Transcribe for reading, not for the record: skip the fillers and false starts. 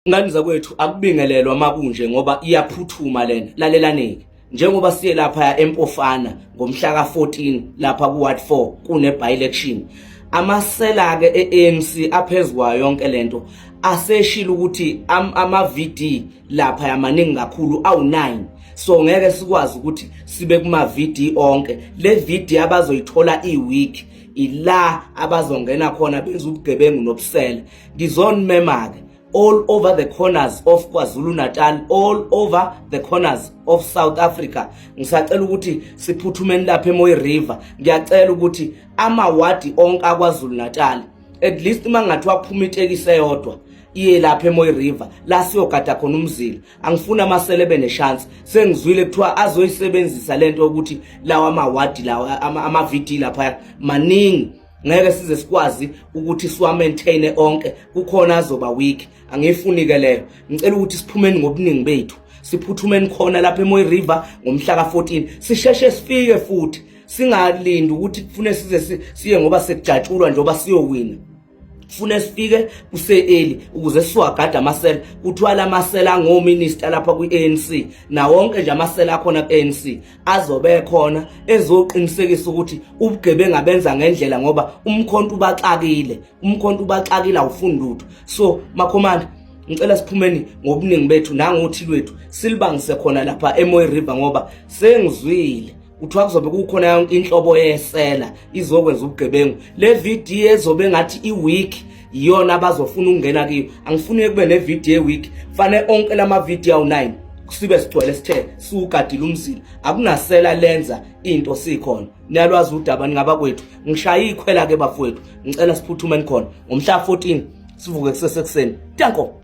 Ngani zakwethu akubingelelwa makunje ngoba iyaphuthuma lena lalelaneke njengoba siye lapha eMpofana ngomhla ka14 lapha kuWard 4 kune by election amasela ke eANC aphezukwayo yonke lento aseshila ukuthi ama VD lapha yamaningi kakhulu awu9 so ngeke sikwazi ukuthi sibe kuma VD onke le VD abazoyithola iweek ila abazongena khona benza ubugebengu nobusele ngizonmema ke all over the corners of KwaZulu-Natal, all over the corners of South Africa. Ngisacela ukuthi siphuthumeni lapha eMoyi River. Ngiyacela ukuthi amawadi onke aKwaZulu-Natal at least mangathiwa kuphuma itekisi eyodwa iye lapha eMoyi River la siyogada khona umzila. Angifuna amaselebe nechance. Sengizwile kuthiwa azoyisebenzisa lento ukuthi lawa amawadi lawa ama VD lapha maningi ngeke size sikwazi ukuthi siwa maintain onke kukhona azoba week angifuni ke leyo ngicela ukuthi siphumeni ngobuningi bethu siphuthumeni khona lapha eMoyi River ngomhla ka14 sisheshe sifike futhi singalindi ukuthi kufune siye ngoba sekujatshulwa njengoba siyowina kufune sifike kuse-early ukuze siwagada amasela kuthwala amasela ngominister lapha kwiANC na wonke nje amasela akhona kuANC azobe khona ezoqinisekisa ukuthi ubugebengu abenza ngendlela ngoba umkhonto ubaxakile awufuni lutho so makhomanda ngicela siphumeni ngobuningi bethu nangothi lwethu silibangise khona lapha eMoyi River ngoba sengizwile uthiwa kuzobe kukhona yonke inhlobo yesela izokwenza ubugebengu le VD ezobe ngathi iweek iyona abazofuna ukungena kiyo angifuni kube ne VD eweek fanele onke lama VD awu9 sibe sigcwele sithe siugadile umzila akunasela lenza into sikhona niyalwazi udaba ningabakwethu ngishaya ikhwela ke bafowethu ngicela siphuthumeni khona ngomhla 14 sivuke kusesekuseni tanko